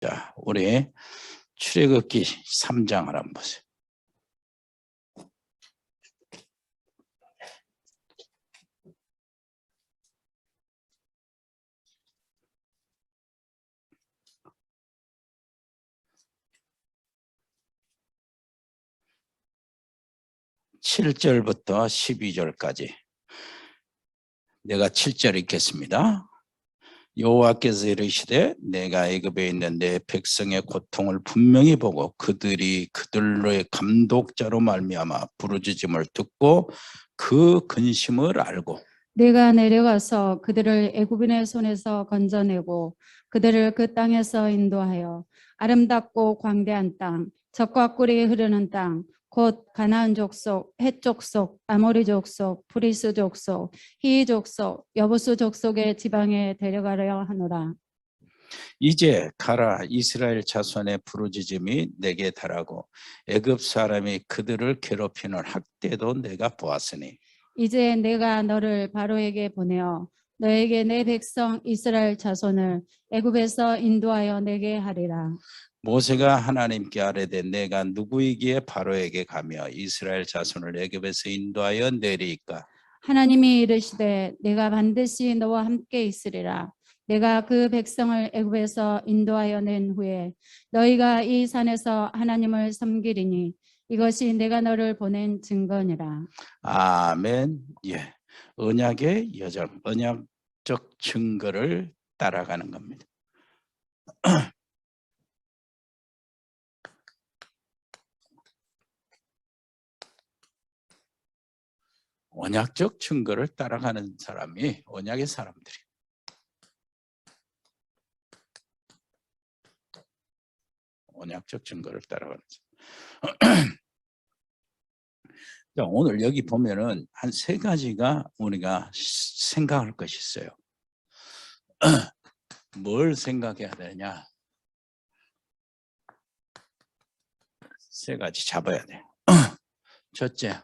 자, 우리 출애굽기 3장을 한번 보세요. (7절부터) (12절까지) 내가 7절 읽겠습니다. 여호와께서 이르시되 내가 애굽에 있는 내 백성의 고통을 분명히 보고 그들이 그들로의 감독자로 말미암아 부르짖음을 듣고 그 근심을 알고 내가 내려가서 그들을 애굽인의 손에서 건져내고 그들을 그 땅에서 인도하여 아름답고 광대한 땅, 젖과 꿀이 흐르는 땅, 곧 가나안 족속, 헷 족속, 아모리 족속, 브리스 족속, 히위 족속, 여부수 족속의 지방에 데려가려 하노라. 이제 가라. 이스라엘 자손의 부르짖음이 내게 달하고 애굽 사람이 그들을 괴롭히는 학대도 내가 보았으니 이제 내가 너를 바로에게 보내어 너에게 내 백성 이스라엘 자손을 애굽에서 인도하여 내게 하리라. 모세가 하나님께 아뢰되 내가 누구이기에 바로에게 가며 이스라엘 자손을 애굽에서 인도하여 내리까? 하나님이 이르시되 내가 반드시 너와 함께 있으리라. 내가 그 백성을 애굽에서 인도하여 낸 후에 너희가 이 산에서 하나님을 섬기리니 이것이 내가 너를 보낸 증거니라. 아멘. 예, 언약의 여정, 언약적 증거를 따라가는 겁니다. 언약적 증거를 따라가는 사람이 언약의 사람들이. 언약적 증거를 따라가는 사람. 오늘 여기 보면은 한 세 가지가 우리가 생각할 것이 있어요. 뭘 생각해야 되냐? 세 가지 잡아야 돼. 첫째,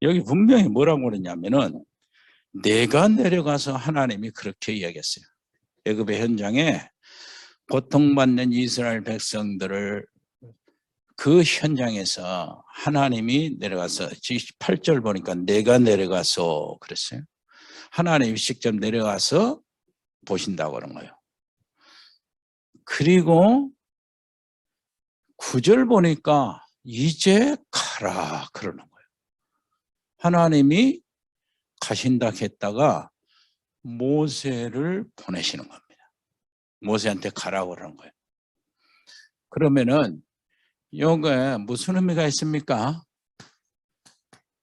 여기 분명히 뭐라고 그러냐면은 내가 내려가서 하나님이 그렇게 이야기했어요. 애굽의 현장에 고통받는 이스라엘 백성들을 그 현장에서 하나님이 내려가서 8절 보니까 내가 내려가서 그랬어요. 하나님이 직접 내려가서 보신다고 그런 거예요. 그리고 9절 보니까 이제 가라 그러는 거예요. 하나님이 가신다 했다가 모세를 보내시는 겁니다. 모세한테 가라고 그러는 거예요. 그러면은 여기에 무슨 의미가 있습니까?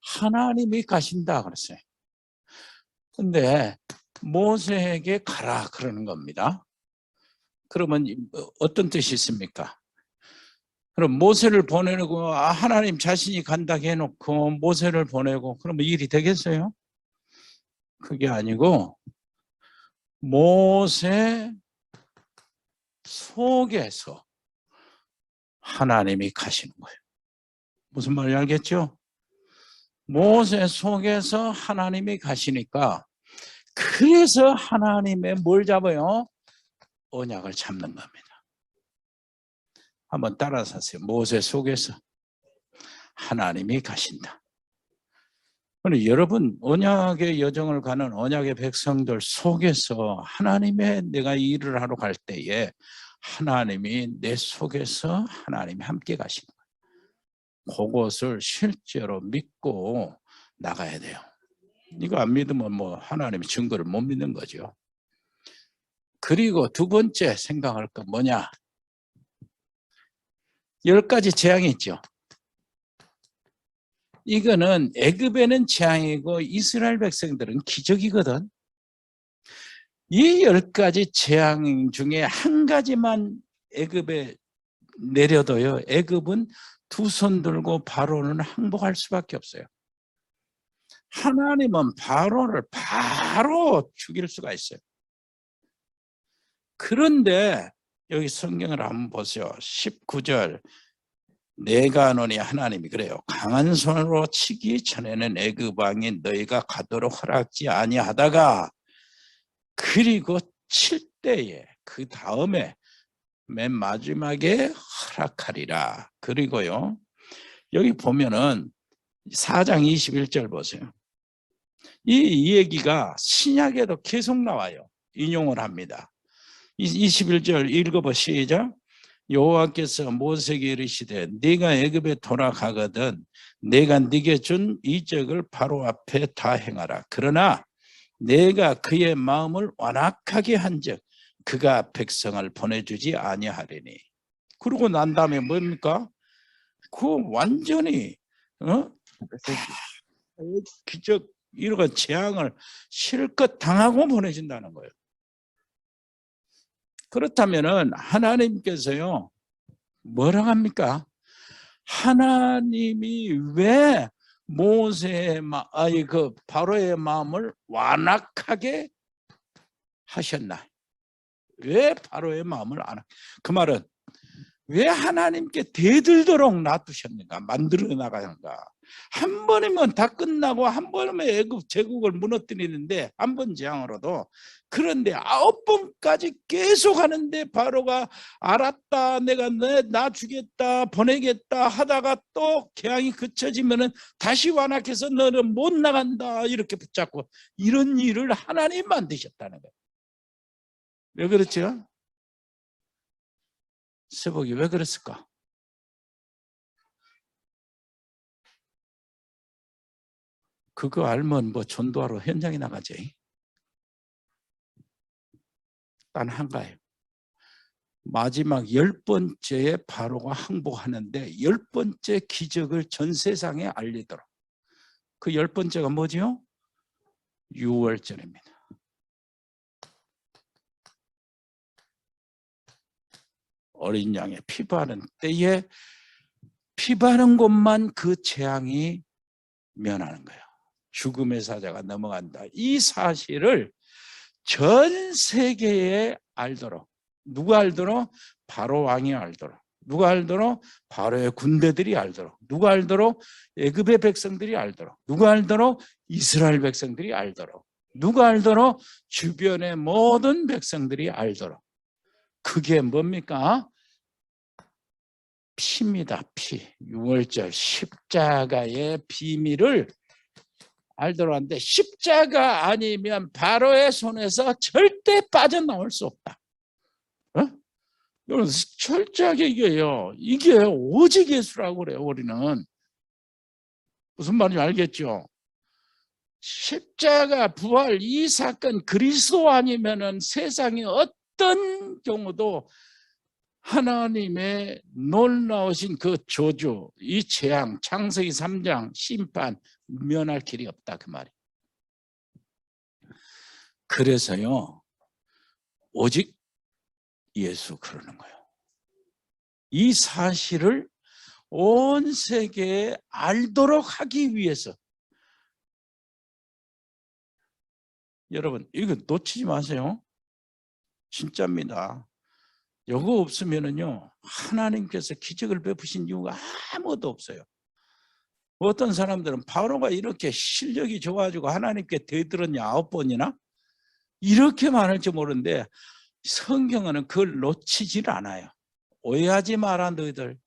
하나님이 가신다 그랬어요. 근데 모세에게 가라 그러는 겁니다. 그러면 어떤 뜻이 있습니까? 그럼 모세를 보내고 하나님 자신이 간다 해놓고 모세를 보내고 그러면 일이 되겠어요? 그게 아니고 모세 속에서 하나님이 가시는 거예요. 무슨 말인지 알겠죠? 모세 속에서 하나님이 가시니까 그래서 하나님의 뭘 잡아요? 언약을 잡는 겁니다. 한번 따라서 하세요. 모세 속에서 하나님이 가신다. 그런데 여러분 언약의 여정을 가는 언약의 백성들 속에서 하나님의 내가 일을 하러 갈 때에 하나님이 내 속에서 하나님이 함께 가시는 거예요. 그것을 실제로 믿고 나가야 돼요. 이거 안 믿으면 뭐 하나님의 증거를 못 믿는 거죠. 그리고 두 번째 생각할 건 뭐냐? 10가지 재앙이 있죠. 이거는 애굽에는 재앙이고 이스라엘 백성들은 기적이거든. 이 10가지 재앙 중에 한 가지만 애굽에 내려도요. 애굽은 두 손 들고 바로는 항복할 수밖에 없어요. 하나님은 바로를 바로 죽일 수가 있어요. 그런데 여기 성경을 한번 보세요. 19절 내가 하노니 하나님이 그래요. 강한 손으로 치기 전에는 애굽 왕이 너희가 가도록 허락지 아니하다가 그리고 칠 때에 그 다음에 맨 마지막에 허락하리라. 그리고요, 여기 보면은 4장 21절 보세요. 이 얘기가 신약에도 계속 나와요. 인용을 합니다. 21절 읽어봐 시작. 여호와께서 모세에게 이르시되 네가 애굽에 돌아가거든 내가 네게 준 이적을 바로 앞에 다 행하라. 그러나 내가 그의 마음을 완악하게 한즉 그가 백성을 보내주지 아니하리니. 그러고 난 다음에 뭡니까? 그 완전히 기적 이런 재앙을 실컷 당하고 보내준다는 거예요. 그렇다면은 하나님께서요 뭐라고 합니까? 하나님이 왜 모세의 그 바로의 마음을 완악하게 하셨나? 왜 바로의 마음을 그 말은 왜 하나님께 대들도록 놔두셨는가? 만들어 나가는가? 한 번이면 다 끝나고 한 번이면 애굽 제국을 무너뜨리는데 한 번 재앙으로도. 그런데 9번까지 계속 하는데 바로가 알았다, 내가 나 주겠다, 보내겠다 하다가 또 재앙이 그쳐지면은 다시 완악해서 너는 못 나간다 이렇게 붙잡고 이런 일을 하나님 만드셨다는 거예요. 왜 그렇죠? 세복이 왜 그랬을까? 그거 알면 뭐 전도하러 현장에 나가지. 단 한가예요. 마지막 10번째에 바로가 항복하는데 10번째 기적을 전 세상에 알리도록. 그 10번째가 뭐지요? 유월절입니다. 어린 양의 피 바른 때에 피 바른 곳만 그 재앙이 면하는 거예요. 죽음의 사자가 넘어간다. 이 사실을 전 세계에 알도록. 누가 알도록? 바로 왕이 알도록. 누가 알도록? 바로의 군대들이 알도록. 누가 알도록? 애굽의 백성들이 알도록. 누가 알도록? 이스라엘 백성들이 알도록. 누가 알도록? 주변의 모든 백성들이 알도록. 그게 뭡니까? 피입니다. 피. 6월절 십자가의 비밀을 알도록 하는데 십자가 아니면 바로의 손에서 절대 빠져나올 수 없다. 여러분 철저하게 이게요. 이게 오직 예수라고 그래요. 우리는. 무슨 말인지 알겠죠? 십자가 부활 이 사건 그리스도 아니면은 세상에 어떤 경우도 하나님의 놀라우신 그 저주, 이 재앙, 창세기 3장 심판 면할 길이 없다 그 말이. 그래서요 오직 예수 그러는 거예요. 이 사실을 온 세계에 알도록 하기 위해서. 여러분 이거 놓치지 마세요. 진짜입니다. 이거 없으면은요 하나님께서 기적을 베푸신 이유가 아무것도 없어요. 어떤 사람들은 바로가 이렇게 실력이 좋아지고 하나님께 대들었냐 9번이나 이렇게 많을지 모르는데 성경은 그걸 놓치질 않아요. 오해하지 마라 너희들.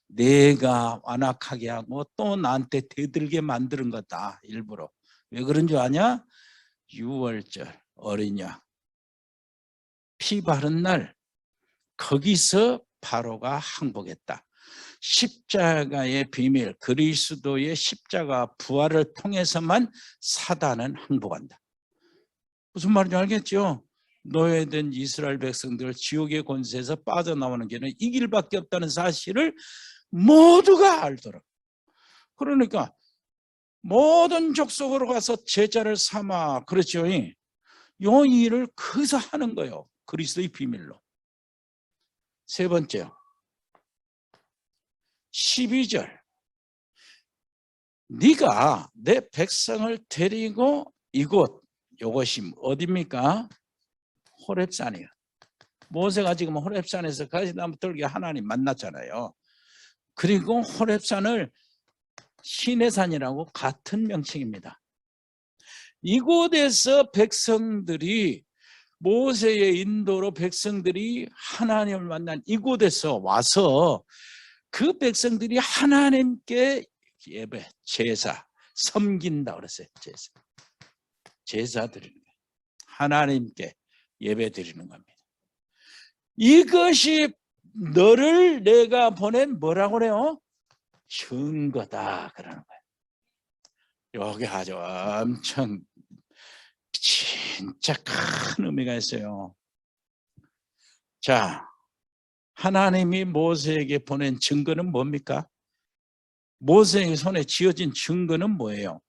내가 완악하게 하고 또 나한테 대들게 만드는 거다 일부러. 왜 그런 줄 아냐? 6월절 어린 양 피 바른 날 거기서 바로가 항복했다. 십자가의 비밀, 그리스도의 십자가 부활을 통해서만 사단은 항복한다. 무슨 말인지 알겠죠? 노예된 이스라엘 백성들 지옥의 권세에서 빠져나오는 길은 이 길밖에 없다는 사실을 모두가 알도록. 그러니까 모든 족속으로 가서 제자를 삼아. 그렇죠? 이 일을 거기서 하는 거예요. 그리스도의 비밀로. 세 번째요. 12절. 네가 내 백성을 데리고 이곳, 이것이 어디입니까? 호렙산이에요. 모세가 지금 호렙산에서 가시나무 들게 하나님 만났잖아요. 그리고 호렙산을 신의 산이라고 같은 명칭입니다. 이곳에서 백성들이 모세의 인도로 백성들이 하나님을 만난 이곳에서 와서 그 백성들이 하나님께 예배, 제사, 섬긴다 그랬어요. 제사 드리는 거예요. 하나님께 예배 드리는 겁니다. 이것이 너를 내가 보낸 뭐라고 그래요? 증거다 그러는 거예요. 여기 아주 엄청 진짜 큰 의미가 있어요. 자, 하나님이 모세에게 보낸 증거는 뭡니까? 모세의 손에 쥐어진 증거는 뭐예요?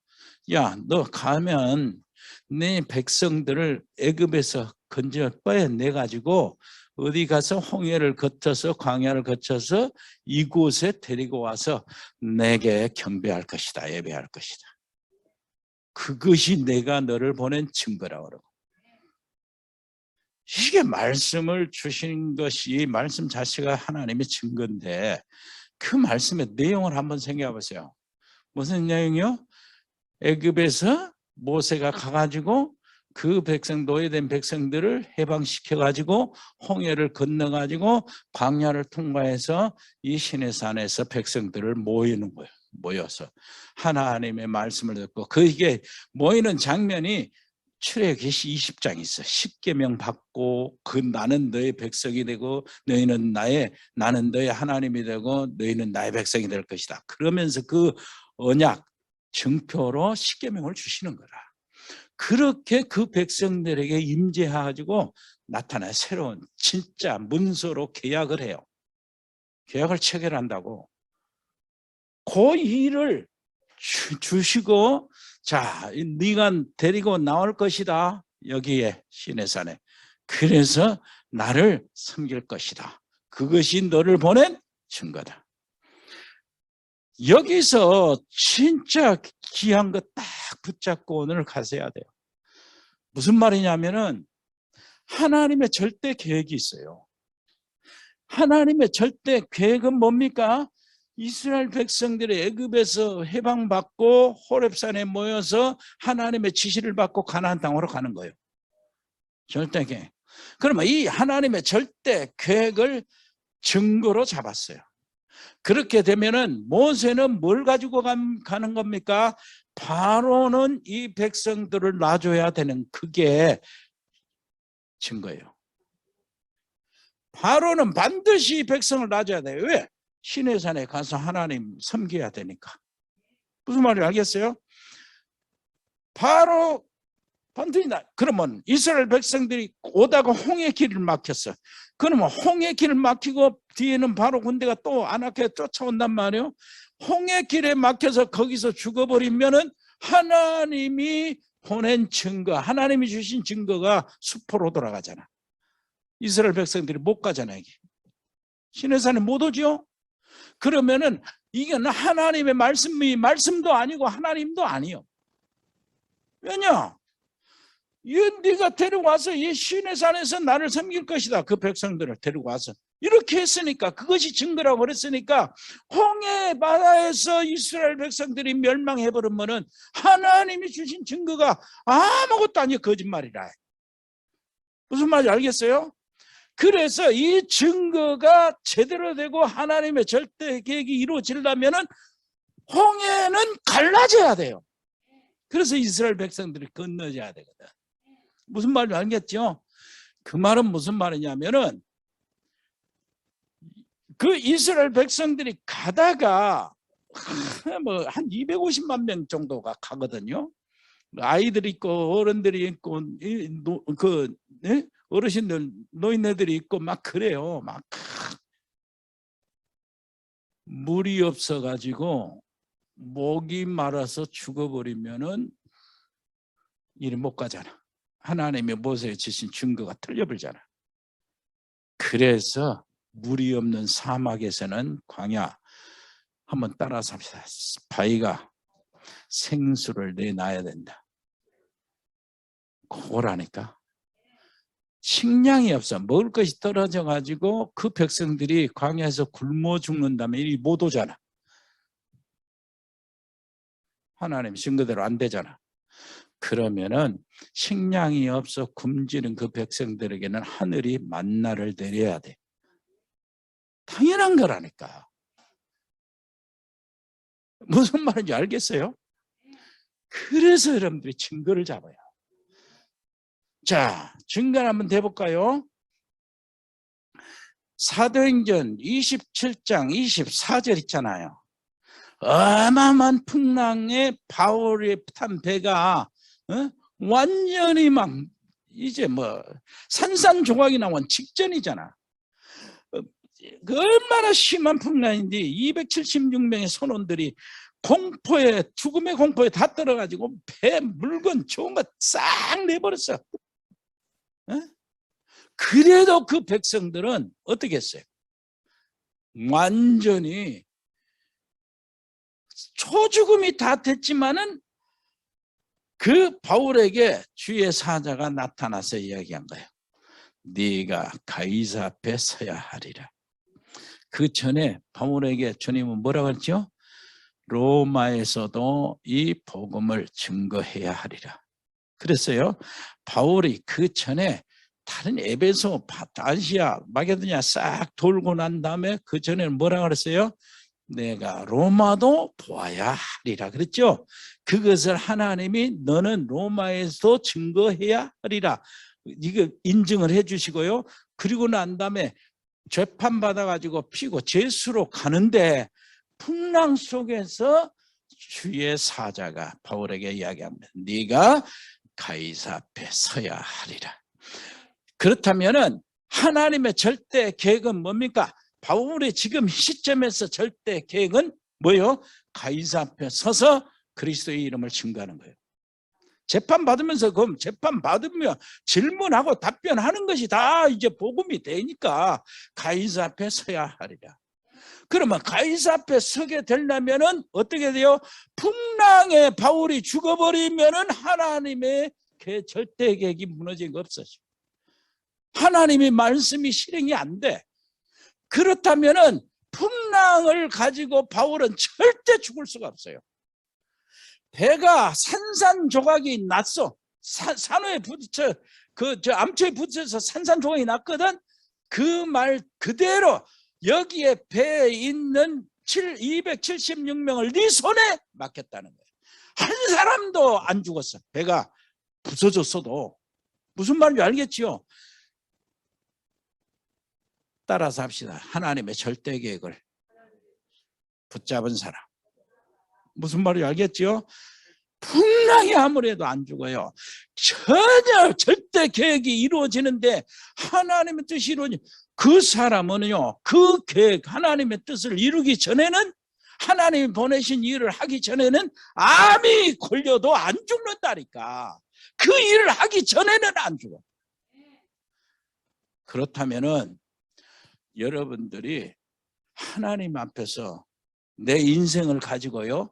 야, 너 가면 네 백성들을 애굽에서 건져 빼내 가지고 어디 가서 홍해를 거쳐서 광야를 거쳐서 이곳에 데리고 와서 내게 경배할 것이다, 예배할 것이다. 그것이 내가 너를 보낸 증거라고 그러고, 이게 말씀을 주신 것이 말씀 자체가 하나님의 증거인데 그 말씀의 내용을 한번 생각해 보세요. 무슨 내용이요? 애굽에서 모세가 가가지고 그 백성, 노예된 백성들을 해방시켜가지고 홍해를 건너가지고 광야를 통과해서 이 시내산에서 백성들을 모이는 거예요. 모여서 하나님의 말씀을 듣고, 그게 모이는 장면이 출애굽기 20장이 있어요. 10계명 받고 그 나는 너의 백성이 되고 너희는 나는 너의 하나님이 되고 너희는 나의 백성이 될 것이다. 그러면서 그 언약 증표로 10계명을 주시는 거라. 그렇게 그 백성들에게 임재해가지고 나타나 새로운 진짜 문서로 계약을 해요. 계약을 체결한다고. 그 일을 주시고, 자, 네가 데리고 나올 것이다. 여기에 시내산에. 그래서 나를 섬길 것이다. 그것이 너를 보낸 증거다. 여기서 진짜 귀한 거 딱 붙잡고 오늘 가셔야 돼요. 무슨 말이냐면은 하나님의 절대 계획이 있어요. 하나님의 절대 계획은 뭡니까? 이스라엘 백성들이 애굽에서 해방받고 호렙산에 모여서 하나님의 지시를 받고 가나안 땅으로 가는 거예요. 절대 계획. 그러면 이 하나님의 절대 계획을 증거로 잡았어요. 그렇게 되면은 모세는 뭘 가지고 가는 겁니까? 바로는 이 백성들을 놔줘야 되는, 그게 증거예요. 바로는 반드시 백성을 놔줘야 돼요. 왜? 시내산에 가서 하나님 섬겨야 되니까. 무슨 말인지 알겠어요? 바로 반드시 그러면 이스라엘 백성들이 오다가 홍해 길을 막혔어. 그러면 홍해 길을 막히고 뒤에는 바로 군대가 또 안악해 쫓아온단 말이에요. 홍해 길에 막혀서 거기서 죽어버리면은 하나님이 보낸 증거, 하나님이 주신 증거가 수포로 돌아가잖아. 이스라엘 백성들이 못 가잖아. 여기 시내산에 못 오죠. 그러면은 이건 하나님의 말씀도 아니고 하나님도 아니요. 왜냐? 네가 데려와서 이 시내산에서 나를 섬길 것이다. 그 백성들을 데리고 와서 이렇게 했으니까, 그것이 증거라고 그랬으니까, 홍해 바다에서 이스라엘 백성들이 멸망해버리면은 하나님이 주신 증거가 아무것도 아니요, 거짓말이라. 무슨 말인지 알겠어요? 그래서 이 증거가 제대로 되고 하나님의 절대 계획이 이루어지려면은 홍해는 갈라져야 돼요. 그래서 이스라엘 백성들이 건너져야 되거든. 무슨 말인지 알겠죠? 그 말은 무슨 말이냐면은 그 이스라엘 백성들이 가다가 뭐 한 250만 명 정도가 가거든요. 아이들이 있고 어른들이 있고 어르신들 노인네들이 있고 막 그래요. 막 물이 없어 가지고 목이 말아서 죽어버리면은 이리 못 가잖아. 하나님의 모세에 주신 증거가 틀려버리잖아. 그래서 물이 없는 사막에서는, 광야 한번 따라서 합시다. 바위가 생수를 내놔야 된다. 그거라니까. 식량이 없어. 먹을 것이 떨어져 가지고 그 백성들이 광야에서 굶어 죽는다면 이리 못 오잖아. 하나님 증거대로 안 되잖아. 그러면은 식량이 없어 굶주린 그 백성들에게는 하늘이 만나를 내려야 돼. 당연한 거라니까. 무슨 말인지 알겠어요? 그래서 여러분들이 증거를 잡아요. 자, 증거를 한번 대볼까요? 사도행전 27장 24절 있잖아요. 어마어마한 풍랑에 바울이 탄 배가 완전히 막 이제 뭐 산산조각이 나온 직전이잖아. 그 얼마나 심한 풍랑인데 276명의 선원들이 공포에, 죽음의 공포에 다 떨어가지고 배 물건 좋은 거 싹 내버렸어. 그래도 그 백성들은 어떻게 했어요? 완전히 초죽음이 다 됐지만은 그 바울에게 주의 사자가 나타나서 이야기한 거예요. 네가 가이사 앞에 서야 하리라. 그 전에 바울에게 주님은 뭐라고 했죠? 로마에서도 이 복음을 증거해야 하리라. 그랬어요. 바울이 그 전에 다른 에베소, 아시아, 마게도냐 싹 돌고 난 다음에 그 전에는 뭐라고 그랬어요? 내가 로마도 보아야 하리라 그랬죠. 그것을 하나님이 너는 로마에서 증거해야 하리라. 이거 인증을 해 주시고요. 그리고 난 다음에 재판받아가지고 피고 제수로 가는데 풍랑 속에서 주의 사자가 바울에게 이야기합니다. 네가 가이사 앞에 서야 하리라. 그렇다면은 하나님의 절대 계획은 뭡니까? 바울의 지금 시점에서 절대 계획은 뭐예요? 가이사 앞에 서서 그리스도의 이름을 증거하는 거예요. 재판받으면서 그럼 재판받으며 질문하고 답변하는 것이 다 이제 복음이 되니까 가이사 앞에 서야 하리라. 그러면 가이사 앞에 서게 되려면은 어떻게 돼요? 풍랑에 바울이 죽어버리면은 하나님의 절대 계획이 무너진 거 없어져. 하나님의 말씀이 실행이 안 돼. 그렇다면은 풍랑을 가지고 바울은 절대 죽을 수가 없어요. 배가 산산조각이 났어. 산호에 부딪혀, 암초에 부딪혀서 산산조각이 났거든. 그 말 그대로 여기에 배에 있는 276명을 네 손에 맡겼다는 거예요. 한 사람도 안 죽었어. 배가 부서졌어도. 무슨 말인지 알겠지요? 따라서 합시다. 하나님의 절대 계획을 붙잡은 사람. 무슨 말인지 알겠죠? 풍랑이 아무래도 안 죽어요. 전혀 절대 계획이 이루어지는데 하나님의 뜻이 이루어지. 그 사람은요, 그 계획, 하나님의 뜻을 이루기 전에는, 하나님이 보내신 일을 하기 전에는 암이 걸려도 안 죽는다니까. 그 일을 하기 전에는 안 죽어. 그렇다면은 여러분들이 하나님 앞에서 내 인생을 가지고요,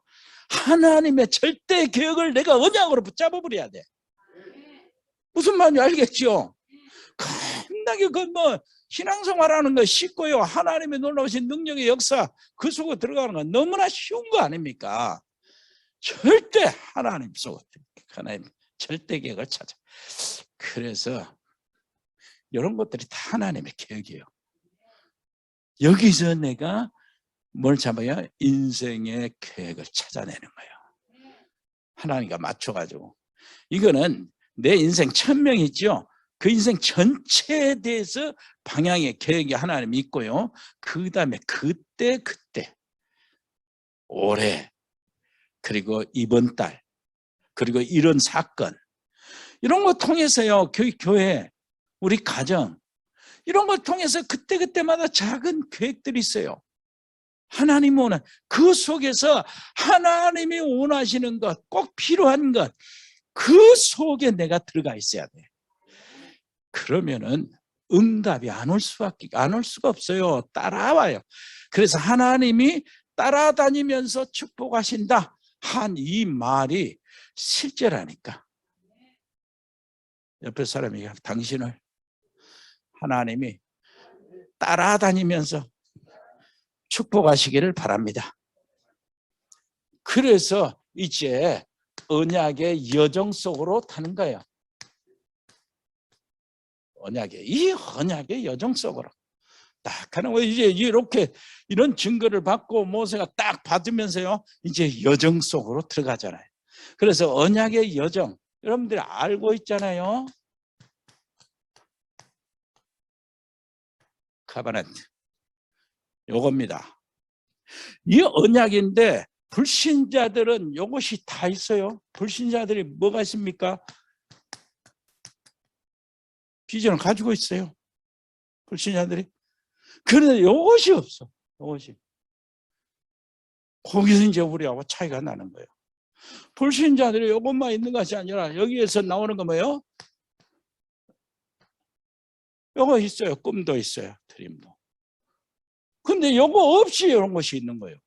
하나님의 절대 계획을 내가 언약으로 붙잡아 버려야 돼. 무슨 말인지 알겠죠? 겁나게 신앙생활하는 거 쉽고요, 하나님의 놀라우신 능력의 역사 그 속에 들어가는 건 너무나 쉬운 거 아닙니까? 절대 하나님 속에, 하나님 절대 계획을 찾아. 그래서 이런 것들이 다 하나님의 계획이에요. 여기서 내가 뭘 잡아야? 인생의 계획을 찾아내는 거예요. 하나님과 맞춰가지고. 이거는 내 인생 1000명 있죠. 그 인생 전체에 대해서 방향의 계획이 하나님이 있고요. 그 다음에 그때 올해, 그리고 이번 달, 그리고 이런 사건, 이런 거 통해서요, 교회, 우리 가정, 이런 걸 통해서 그때마다 작은 계획들이 있어요. 하나님 원하는, 그 속에서 하나님이 원하시는 것, 꼭 필요한 것, 그 속에 내가 들어가 있어야 돼. 그러면은 응답이 안 올 수가 없어요. 따라와요. 그래서 하나님이 따라다니면서 축복하신다 한 이 말이 실제라니까. 옆에 사람이 당신을 하나님이 따라다니면서 축복하시기를 바랍니다. 그래서 이제 언약의 여정 속으로 타는 거예요. 이 언약의 여정 속으로 딱 하는 거예요. 이제 이렇게 이런 증거를 받고 모세가 딱 받으면서요, 이제 여정 속으로 들어가잖아요. 그래서 언약의 여정, 여러분들이 알고 있잖아요. 카바넨트 요겁니다. 이 언약인데 불신자들은 요것이 다 있어요. 불신자들이 뭐가 있습니까? 비전을 가지고 있어요. 불신자들이. 그런데 요것이 없어. 요것이. 거기서 이제 우리하고 차이가 나는 거예요. 불신자들이 요것만 있는 것이 아니라 여기에서 나오는 거 뭐예요? 요거 있어요. 꿈도 있어요. 드림도. 근데 요거 없이 이런 것이 있는 거예요.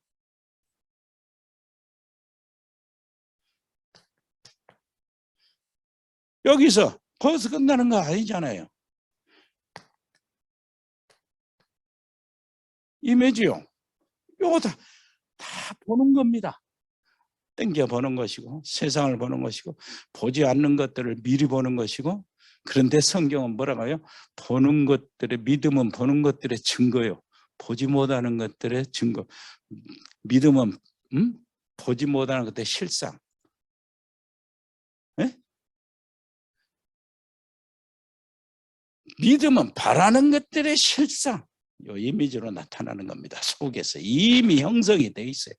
거기서 끝나는 거 아니잖아요. 이미지요. 요거 다 보는 겁니다. 땡겨 보는 것이고, 세상을 보는 것이고, 보지 않는 것들을 미리 보는 것이고. 그런데 성경은 뭐라고 해요? 보는 것들의, 믿음은 보는 것들의 증거요. 보지 못하는 것들의 증거. 믿음은 보지 못하는 것들의 실상. 네? 믿음은 바라는 것들의 실상. 이 이미지로 나타나는 겁니다. 속에서 이미 형성이 돼 있어요.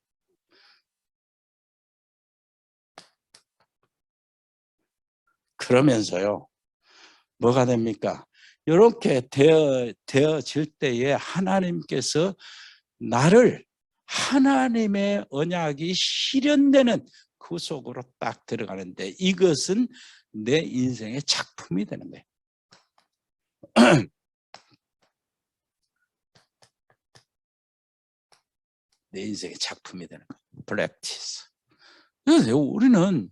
그러면서요, 뭐가 됩니까? 이렇게 되어질 때에 하나님께서 나를 하나님의 언약이 실현되는 그 속으로 딱 들어가는데, 이것은 내 인생의 작품이 되는 거예요. 내 인생의 작품이 되는 거예요. practice. 그래서 우리는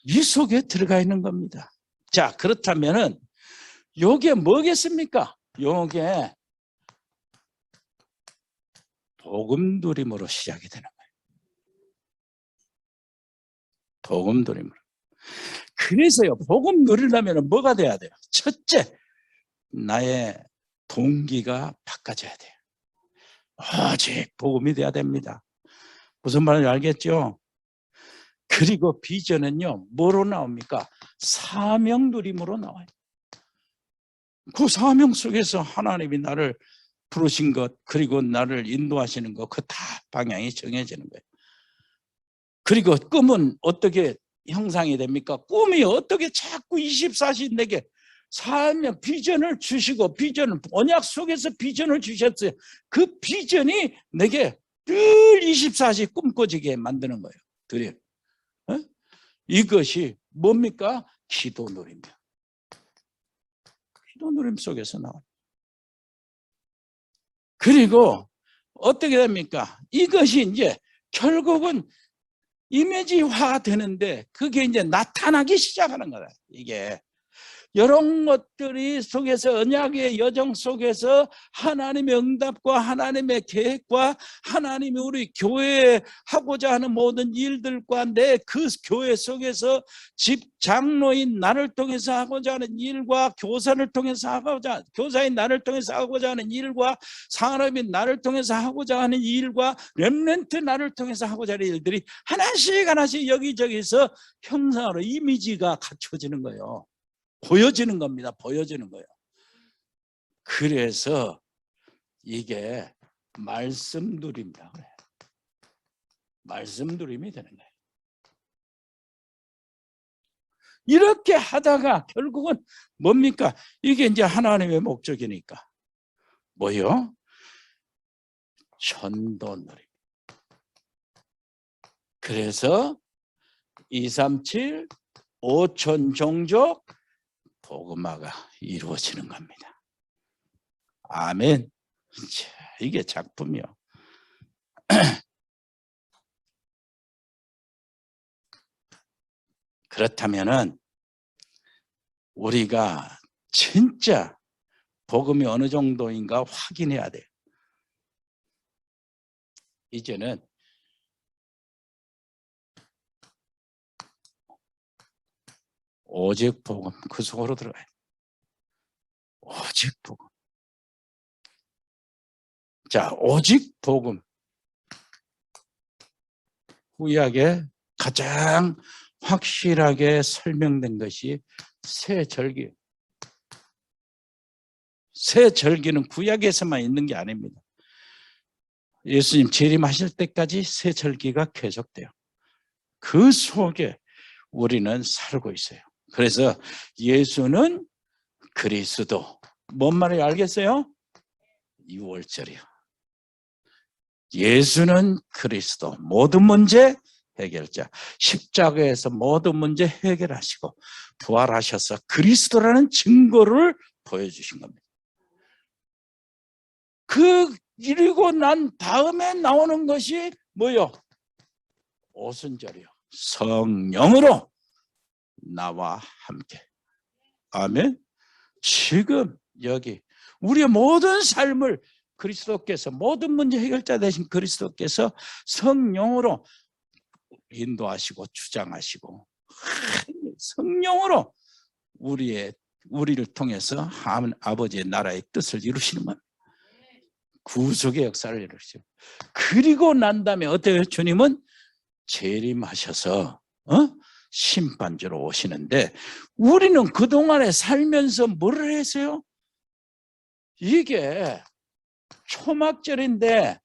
이 속에 들어가 있는 겁니다. 자, 그렇다면은 요게 뭐겠습니까? 요게 복음 누림으로 시작이 되는 거예요. 복음 누림으로. 그래서요, 복음 누리려면 뭐가 돼야 돼요? 첫째, 나의 동기가 바꿔져야 돼요. 오직 복음이 돼야 됩니다. 무슨 말인지 알겠죠? 그리고 비전은요, 뭐로 나옵니까? 사명 누림으로 나와요. 그 사명 속에서 하나님이 나를 부르신 것, 그리고 나를 인도하시는 것, 그 다 방향이 정해지는 거예요. 그리고 꿈은 어떻게 형상이 됩니까? 꿈이 어떻게 자꾸 24시 내게 살면 비전을 주시고, 비전을 언약 속에서 비전을 주셨어요. 그 비전이 내게 늘 24시 꿈꿔지게 만드는 거예요. 드림. 이것이 뭡니까? 기도 누림이야. 기도 누림 속에서 나와요. 그리고 어떻게 됩니까? 이것이 이제 결국은 이미지화 되는데, 그게 이제 나타나기 시작하는 거다. 이게 이런 것들이 속에서, 언약의 여정 속에서 하나님의 응답과 하나님의 계획과 하나님이 우리 교회에 하고자 하는 모든 일들과 내 그 교회 속에서 집 장로인 나를 통해서 하고자 하는 일과 교사인 나를 통해서 하고자 하는 일과 산업인 나를 통해서 하고자 하는 일과 렘넌트 나를 통해서 하고자 하는 일들이 하나씩 여기저기서 형상으로 이미지가 갖춰지는 거예요. 보여지는 겁니다. 보여지는 거예요. 그래서 이게 말씀 누림이라고 그래요. 말씀 누림이 되는 거예요. 이렇게 하다가 결국은 뭡니까? 이게 이제 하나님의 목적이니까. 뭐요? 전도 누림. 그래서 237 5천 종족 복음화가 이루어지는 겁니다. 아멘. 이게 작품이요. 그렇다면은 우리가 진짜 복음이 어느 정도인가 확인해야 돼요. 이제는 오직 복음, 그 속으로 들어가요. 오직 복음. 자, 오직 복음. 구약에 가장 확실하게 설명된 것이 새 절기. 새 절기는 구약에서만 있는 게 아닙니다. 예수님 재림하실 때까지 새 절기가 계속돼요. 그 속에 우리는 살고 있어요. 그래서 예수는 그리스도. 뭔 말인지 알겠어요? 6월절이요. 예수는 그리스도. 모든 문제 해결자. 십자가에서 모든 문제 해결하시고 부활하셔서 그리스도라는 증거를 보여주신 겁니다. 그리고 난 다음에 나오는 것이 뭐요? 오순절이요. 성령으로 나와 함께. 아멘. 지금 여기 우리의 모든 삶을 그리스도께서, 모든 문제 해결자 되신 그리스도께서 성령으로 인도하시고 주장하시고 성령으로 우리를 통해서 아버지의 나라의 뜻을 이루시는 겁니다. 구속의 역사를 이루시죠. 그리고 난 다음에 어때요? 주님은 재림하셔서 심판주로 오시는데 우리는 그동안에 살면서 뭐를 했어요? 이게 초막절인데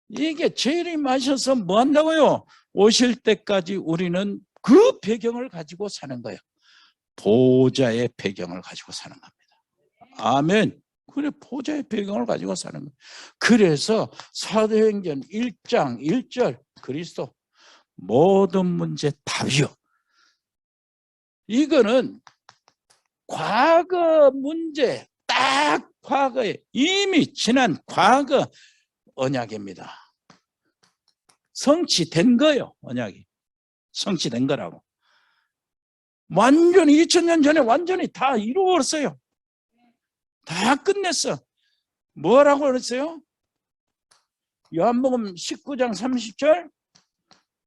이게 재림하셔서 뭐 한다고요? 오실 때까지 우리는 그 배경을 가지고 사는 거예요. 보좌의 배경을 가지고 사는 겁니다. 아멘. 그래, 보좌의 배경을 가지고 사는 거예요. 그래서 사도행전 1장 1절 그리스도 모든 문제 답이요. 이거는 과거 문제, 딱 과거에 이미 지난 과거 언약입니다. 성취된 거예요. 언약이 성취된 거라고. 완전히 2000년 전에 완전히 다 이루었어요. 다 끝냈어. 뭐라고 그랬어요? 요한복음 19장 30절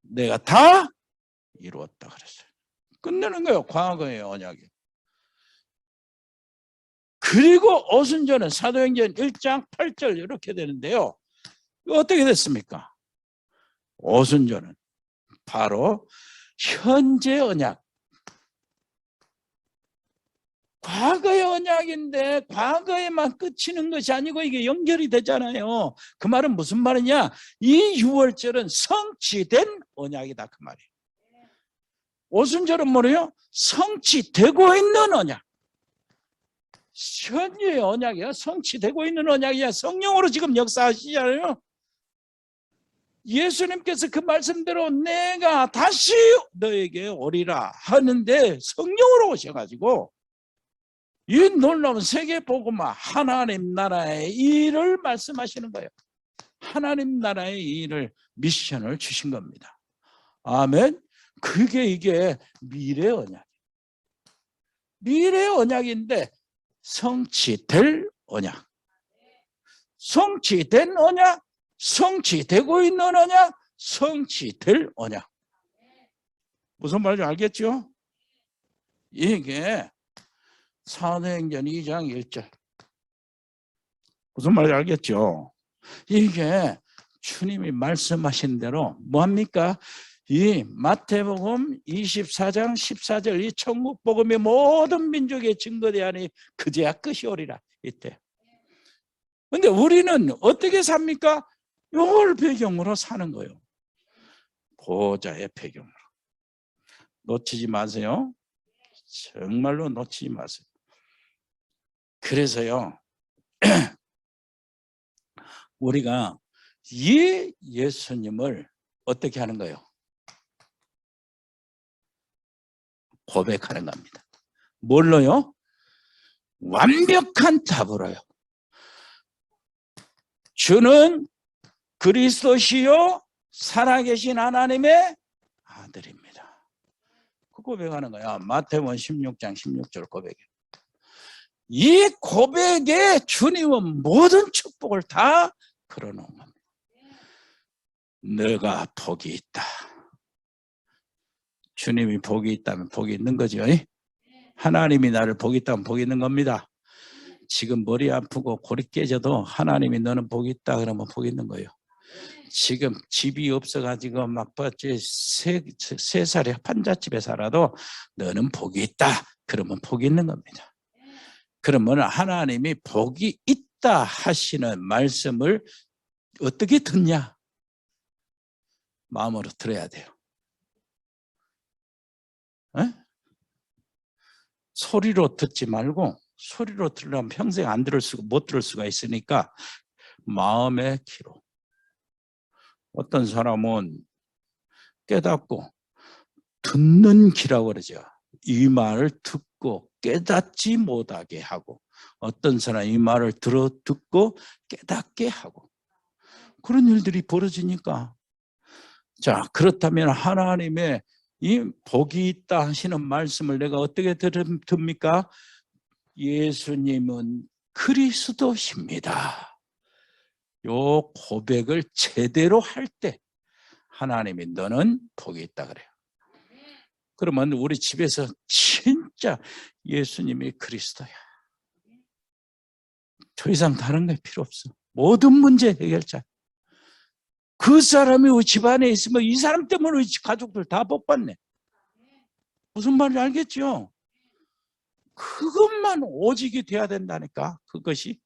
내가 다 이루었다 그랬어요. 끝내는 거예요. 과거의 언약이. 그리고 오순절은 사도행전 1장 8절 이렇게 되는데요. 어떻게 됐습니까? 오순절은 바로 현재 언약. 과거의 언약인데 과거에만 그치는 것이 아니고 이게 연결이 되잖아요. 그 말은 무슨 말이냐? 이 6월절은 성취된 언약이다 그 말이에요. 오순절은 뭐래요? 성취되고 있는 언약. 현재의 언약이야. 성취되고 있는 언약이야. 성령으로 지금 역사하시잖아요. 예수님께서 그 말씀대로 내가 다시 너에게 오리라 하는데 성령으로 오셔가지고 이 놀라운 세계복음화 하나님 나라의 일을 말씀하시는 거예요. 하나님 나라의 일을 미션을 주신 겁니다. 아멘. 이게 미래 언약. 미래 언약인데 성취될 언약. 성취된 언약, 성취되고 있는 언약, 성취될 언약. 무슨 말인지 알겠죠? 이게 사도행전 2장 1절. 무슨 말인지 알겠죠? 이게 주님이 말씀하신 대로 뭐합니까? 이 마태복음 24장 14절 이 천국복음의 모든 민족의 증거되하니 그제야 끝이 오리라. 이때. 근데 우리는 어떻게 삽니까? 이걸 배경으로 사는 거예요. 보좌의 배경으로. 놓치지 마세요. 정말로 놓치지 마세요. 그래서요. 우리가 이 예수님을 어떻게 하는 거예요? 고백하는 겁니다. 뭘로요? 완벽한 답으로요. 주는 그리스도시요 살아계신 하나님의 아들입니다. 그 고백하는 거야. 마태복음 16장 16절 고백이에요. 이 고백에 주님은 모든 축복을 다 걸어놓은 겁니다. 너가 복이 있다. 주님이 복이 있다면 복이 있는 거죠. 하나님이 나를 복이 있다면 복이 있는 겁니다. 지금 머리 아프고 골이 깨져도 하나님이 너는 복이 있다 그러면 복이 있는 거예요. 지금 집이 없어가지고 막 세 살에 판잣집에 살아도 너는 복이 있다 그러면 복이 있는 겁니다. 그러면 하나님이 복이 있다 하시는 말씀을 어떻게 듣냐? 마음으로 들어야 돼요. 에? 소리로 듣지 말고, 소리로 들으면 평생 안 들을 수가, 못 들을 수가 있으니까 마음의 귀로. 어떤 사람은 깨닫고 듣는 귀라고 그러죠. 이 말을 듣고 깨닫지 못하게 하고, 어떤 사람 이 말을 들어 듣고 깨닫게 하고, 그런 일들이 벌어지니까. 자, 그렇다면 하나님의 이 복이 있다 하시는 말씀을 내가 어떻게 듭니까? 예수님은 그리스도십니다. 요 고백을 제대로 할 때 하나님이 너는 복이 있다 그래요. 그러면 우리 집에서 진짜 예수님이 그리스도야. 더 이상 다른 게 필요 없어. 모든 문제 해결자. 그 사람이 우리 집안에 있으면 이 사람 때문에 우리 가족들 다 복 받네. 무슨 말인지 알겠죠? 그것만 오직이 돼야 된다니까. 그것이.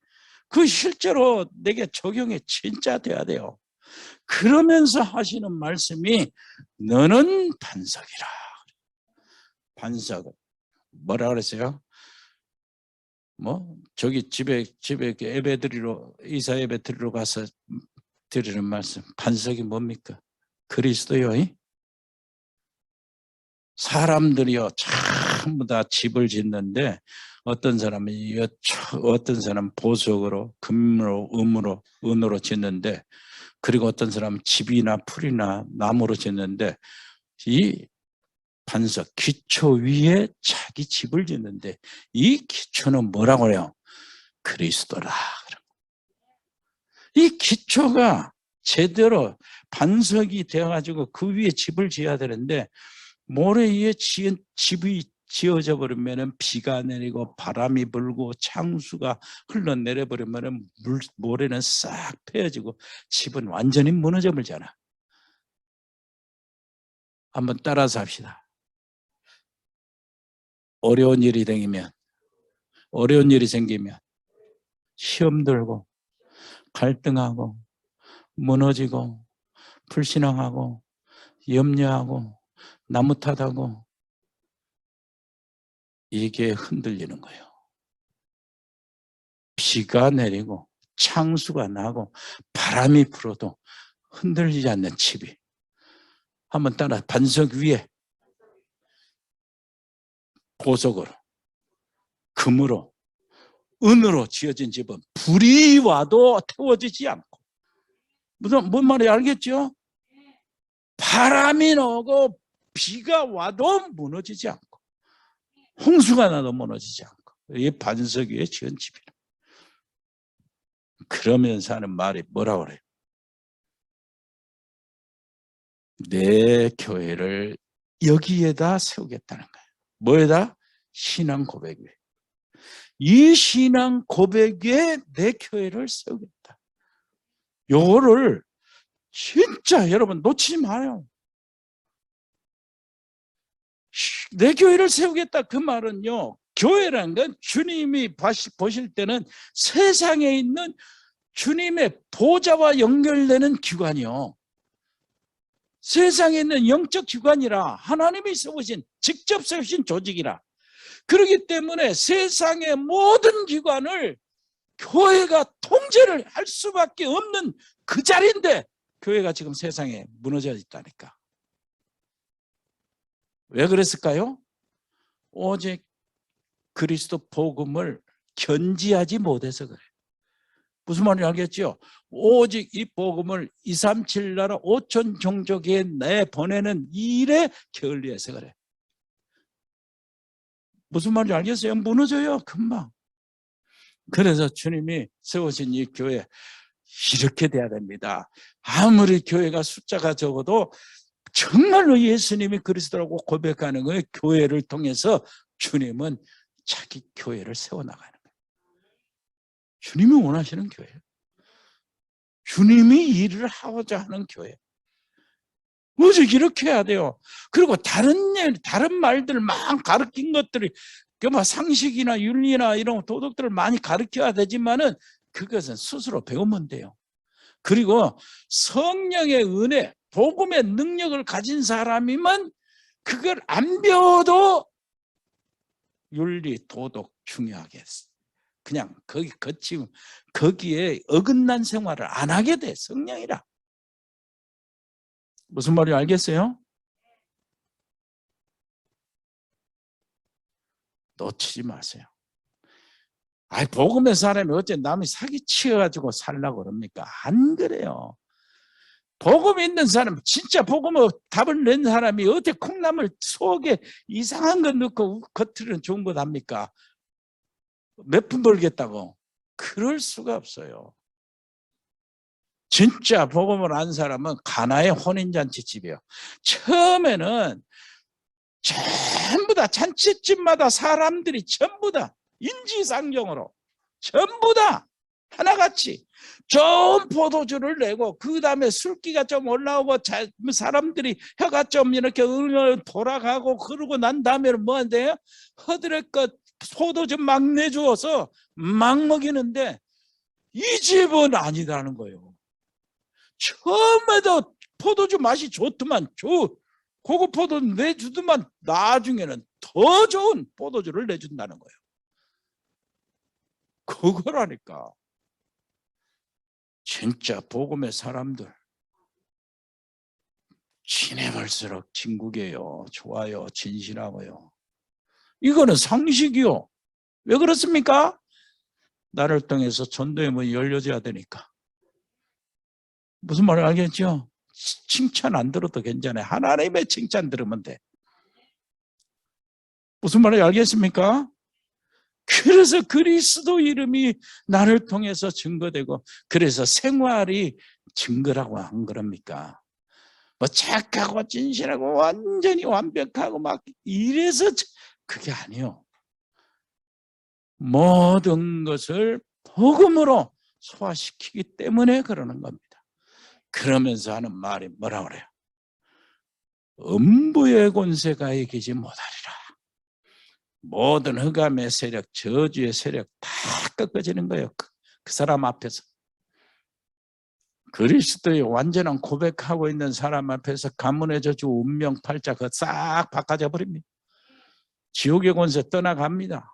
그 실제로 내게 적용이 진짜 돼야 돼요. 그러면서 하시는 말씀이 너는 반석이라. 반석은 뭐라 그랬어요? 저기 집에 예배 드리러, 이사 예배 드리러 가서 드리는 말씀, 반석이 뭡니까? 그리스도요. 사람들이요 전부 다 집을 짓는데 어떤 사람은 보석으로, 금으로, 은으로 짓는데, 그리고 어떤 사람은 집이나 풀이나 나무로 짓는데, 이 반석, 기초 위에 자기 집을 짓는데 이 기초는 뭐라고 해요? 그리스도라. 이 기초가 제대로 반석이 되어가지고 그 위에 집을 지어야 되는데, 모래 위에 지은 집이 지어져 버리면 비가 내리고 바람이 불고 창수가 흘러내려 버리면 모래는 싹 패여지고 집은 완전히 무너져 버리잖아. 한번 따라서 합시다. 어려운 일이 생기면 시험 들고 갈등하고 무너지고 불신앙하고 염려하고 나무 탓하고, 이게 흔들리는 거예요. 비가 내리고 창수가 나고 바람이 불어도 흔들리지 않는 집이. 한번 따라. 반석 위에 보석으로, 금으로, 은으로 지어진 집은 불이 와도 태워지지 않고. 뭔 말인지 알겠죠? 바람이 나고 비가 와도 무너지지 않고, 홍수가 나도 무너지지 않고, 이 반석 위에 지은 집이라. 그러면서 하는 말이 뭐라고 그래요? 내 교회를 여기에다 세우겠다는 거예요. 뭐에다? 신앙 고백 위에. 이 신앙 고백에 내 교회를 세우겠다. 요거를 진짜 여러분 놓치지 마요. 내 교회를 세우겠다 그 말은요, 교회라는 건 주님이 보실 때는 세상에 있는 주님의 보좌와 연결되는 기관이요, 세상에 있는 영적 기관이라, 하나님이 직접 세우신 조직이라. 그렇기 때문에 세상의 모든 기관을 교회가 통제를 할 수밖에 없는 그 자리인데, 교회가 지금 세상에 무너져 있다니까. 왜 그랬을까요? 오직 그리스도 복음을 견지하지 못해서 그래. 무슨 말인지 알겠죠? 오직 이 복음을 237 나라 5천 종족에 내보내는 일에 게을리해서 그래. 무슨 말인지 알겠어요? 무너져요, 금방. 그래서 주님이 세우신 이 교회 이렇게 돼야 됩니다. 아무리 교회가 숫자가 적어도 정말로 예수님이 그리스도라고 고백하는 거예요. 교회를 통해서 주님은 자기 교회를 세워나가는 거예요. 주님이 원하시는 교회예요. 주님이 일을 하고자 하는 교회. 오직 이렇게 해야 돼요. 그리고 다른 말들 막 가르친 것들이 상식이나 윤리나 이런 도덕들을 많이 가르쳐야 되지만은 그것은 스스로 배우면 돼요. 그리고 성령의 은혜, 복음의 능력을 가진 사람이면 그걸 안 배워도 윤리, 도덕 중요하게 그냥 거기에 어긋난 생활을 안 하게 돼. 성령이라. 무슨 말인지 알겠어요? 놓치지 마세요. 복음의 사람이 어째 남이 사기치어가지고 살라고 그럽니까? 안 그래요. 복음 있는 사람, 진짜 복음의 답을 낸 사람이 어떻게 콩나물 속에 이상한 거 넣고 겉으로는 좋은 거 합니까? 몇 푼 벌겠다고? 그럴 수가 없어요. 진짜 복음을 안 사람은 가나의 혼인잔치집이에요. 처음에는 전부 다 잔치집마다 사람들이 전부 다 인지상정으로 전부 다 하나같이 좋은 포도주를 내고 그 다음에 술기가 좀 올라오고 사람들이 혀가 좀 이렇게 돌아가고 그러고 난 다음에는 뭐 한대요? 허드렛것 포도주 막 내주어서 막 먹이는데 이 집은 아니다는 거예요. 처음에도 포도주 맛이 좋더만 고급 포도 내주더만 나중에는 더 좋은 포도주를 내준다는 거예요. 그거라니까. 진짜 복음의 사람들 지내볼수록 진국이에요. 좋아요. 진실하고요. 이거는 상식이요. 왜 그렇습니까? 나를 통해서 전도의 문이 열려져야 되니까. 무슨 말을 알겠죠? 칭찬 안 들어도 괜찮아요. 하나님의 칭찬 들으면 돼. 무슨 말인지 알겠습니까? 그래서 그리스도 이름이 나를 통해서 증거되고, 그래서 생활이 증거라고 한 거랍니까? 뭐 착하고 진실하고 완전히 완벽하고 막 이래서 그게 아니요. 모든 것을 복음으로 소화시키기 때문에 그러는 겁니다. 그러면서 하는 말이 뭐라 그래요? 음부의 권세가 이기지 못하리라. 모든 흑암의 세력, 저주의 세력 다 꺾어지는 거예요. 그 사람 앞에서. 그리스도의 완전한 고백하고 있는 사람 앞에서 가문의 저주, 운명, 팔자 그거 싹 바꿔져 버립니다. 지옥의 권세 떠나갑니다.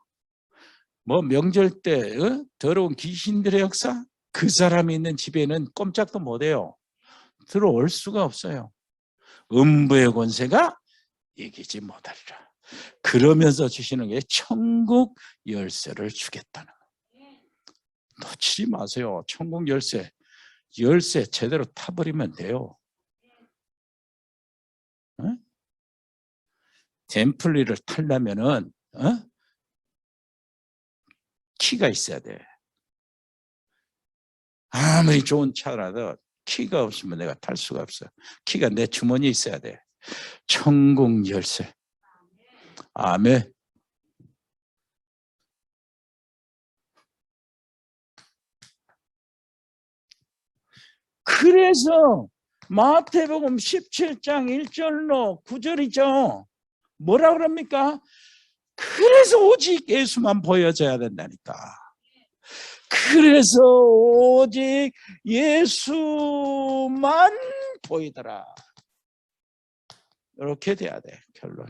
뭐 명절 때 더러운 귀신들의 역사? 그 사람이 있는 집에는 꼼짝도 못해요. 들어올 수가 없어요. 음부의 권세가 이기지 못하리라. 그러면서 주시는 게 천국 열쇠를 주겠다는 거예요. 놓치지 마세요. 천국 열쇠 제대로 타버리면 돼요. 템플리를 타려면은 키가 있어야 돼. 아무리 좋은 차라도 키가 없으면 내가 탈 수가 없어. 키가 내 주머니에 있어야 돼. 천국 열쇠. 아멘. 그래서 마태복음 17장 1절로 9절이죠. 뭐라 그럽니까? 그래서 오직 예수만 보여줘야 된다니까. 그래서 오직 예수만 보이더라. 이렇게 돼야 돼. 결론.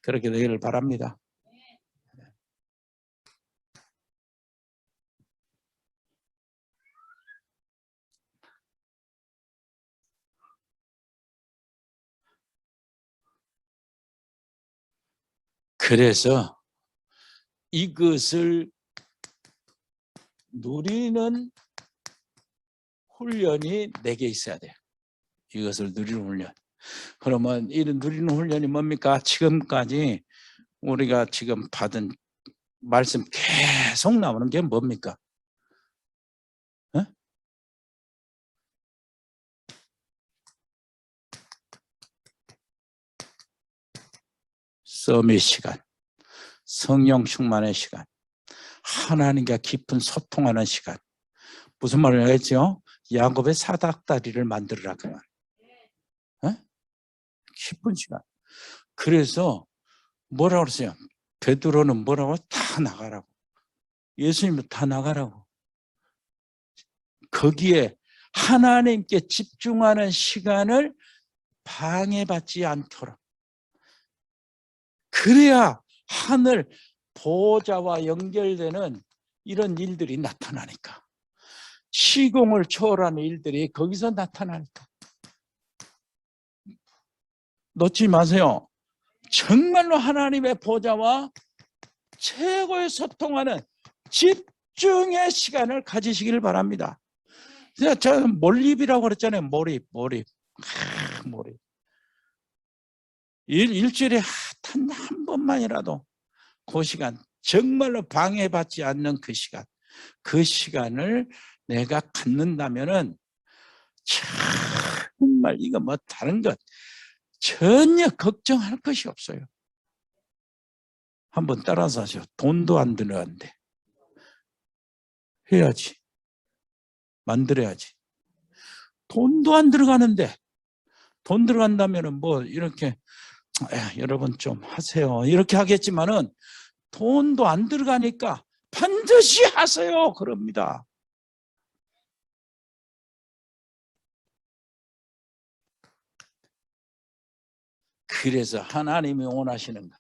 그렇게 되기를 바랍니다. 그래서 이것을 누리는 훈련이 내게 있어야 돼요. 이것을 누리는 훈련. 그러면 이런 누리는 훈련이 뭡니까? 지금까지 우리가 지금 받은 말씀 계속 나오는 게 뭡니까? 썸의 시간, 성령 충만의 시간, 하나님과 깊은 소통하는 시간. 무슨 말을 했죠? 야곱의 사닥다리를 만들으라 그 말. 깊은 시간. 그래서 뭐라고 그랬어요? 베드로는 뭐라고? 다 나가라고. 예수님은 다 나가라고. 거기에 하나님께 집중하는 시간을 방해받지 않도록. 그래야 하늘 보호자와 연결되는 이런 일들이 나타나니까. 시공을 초월하는 일들이 거기서 나타나니까. 놓지 마세요. 정말로 하나님의 보좌와 최고의 소통하는 집중의 시간을 가지시길 바랍니다. 저는 몰입이라고 그랬잖아요. 몰입. 일주일에 단 한 번만이라도 그 시간, 정말로 방해받지 않는 그 시간을 내가 갖는다면은 정말 이거 뭐 다른 것 전혀 걱정할 것이 없어요. 한번 따라서 하세요. 돈도 안 들어간대. 해야지. 만들어야지. 돈도 안 들어가는데 돈 들어간다면은 뭐 이렇게 여러분 좀 하세요. 이렇게 하겠지만은 돈도 안 들어가니까 반드시 하세요. 그럽니다. 그래서 하나님이 원하시는 것.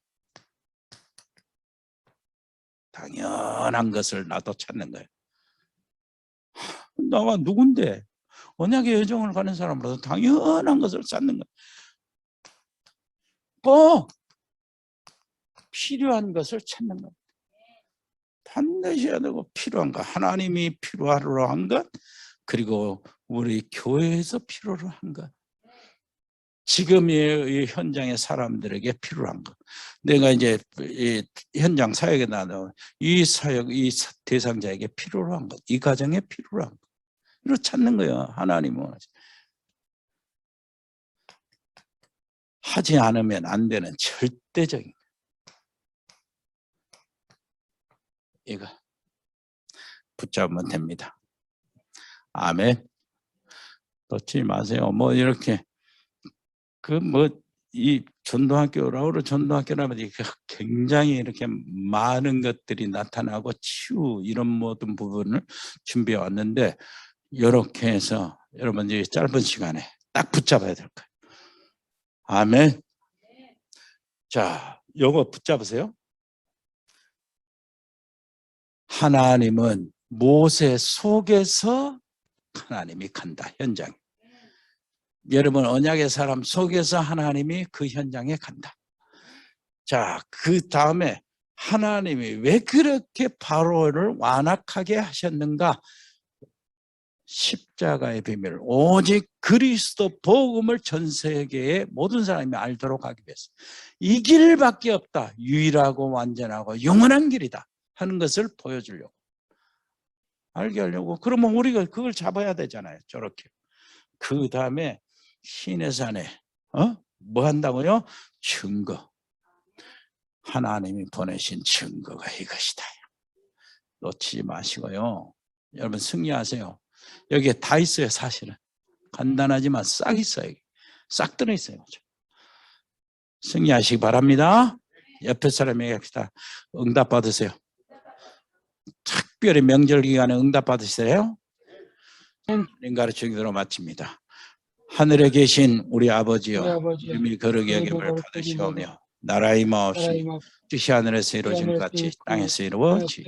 당연한 것을 나도 찾는 거예요. 나가 누군데? 언약의 여정을 가는 사람으로서 당연한 것을 찾는 거예요. 꼭 필요한 것을 찾는 것. 반드시 해야 되고 필요한 것. 하나님이 필요하러 한 것, 그리고 우리 교회에서 필요로 한 것. 지금의 현장의 사람들에게 필요한 것. 내가 이제 이 현장 사역에 나가면 이 사역, 이 대상자에게 필요로 한 것, 이 가정에 필요로 한 것. 이걸 찾는 거예요. 하나님은 원하시는. 하지 않으면 안 되는 절대적인 것. 이거 붙잡으면 됩니다. 아멘. 놓지 마세요. 뭐 이렇게 이 전도학교라고 전도학교라면 굉장히 이렇게 많은 것들이 나타나고 치유 이런 모든 부분을 준비해 왔는데 이렇게 해서 여러분 이 짧은 시간에 딱 붙잡아야 될 거예요. 아멘. 자, 요거 붙잡으세요. 하나님은 모세 속에서 하나님이 간다. 현장. 여러분 언약의 사람 속에서 하나님이 그 현장에 간다. 자, 그 다음에 하나님이 왜 그렇게 바로를 완악하게 하셨는가? 십자가의 비밀, 오직 그리스도 복음을 전 세계의 모든 사람이 알도록 하기 위해서 이 길밖에 없다. 유일하고 완전하고 영원한 길이다 하는 것을 보여주려고, 알게 하려고. 그러면 우리가 그걸 잡아야 되잖아요. 저렇게. 그 다음에 시내산에 뭐 한다고요? 증거. 하나님이 보내신 증거가 이것이다. 놓치지 마시고요. 여러분 승리하세요. 여기에 다 있어요. 사실은 간단하지만 싹 있어요. 싹 들어있어요. 승리하시기 바랍니다. 옆에 사람에게 합시다. 응답 받으세요. 특별히 명절 기간에 응답 받으세요. 가르치기로 마칩니다. 하늘에 계신 우리 아버지여, 이름이 거룩히 여김을 받으시오며 나라의 임하옵시며 뜻이 하늘에서 이루어진 것 같이 땅에서 이루어지.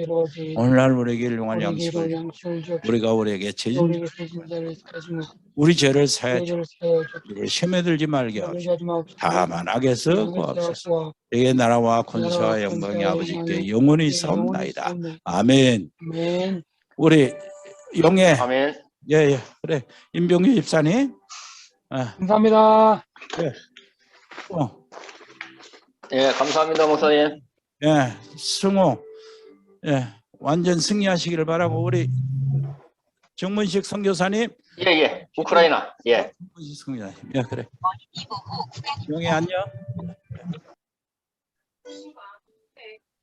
오늘날 우리에게 일용할 양식을 주시고 우리가 우리에게 죄진 우리 죄를 사하여 우리를 시험에 들지 말게 하옵시고 다만 악에서 구하옵소서. 내게 나라와 권세와 영광이 아버지께 영원히 있사옵나이다. 아멘. 우리 영예. 아멘. 예, 그래. 임병규 집사님. 감사합니다. 예. 예, 감사합니다, 목사님. 예, 승호. 예, 완전 승리하시기를 바라고 우리 정문식 선교사님. 예, 우크라이나. 예. 정문식 선교사님. 예, 그래. 영예 안녕. 아,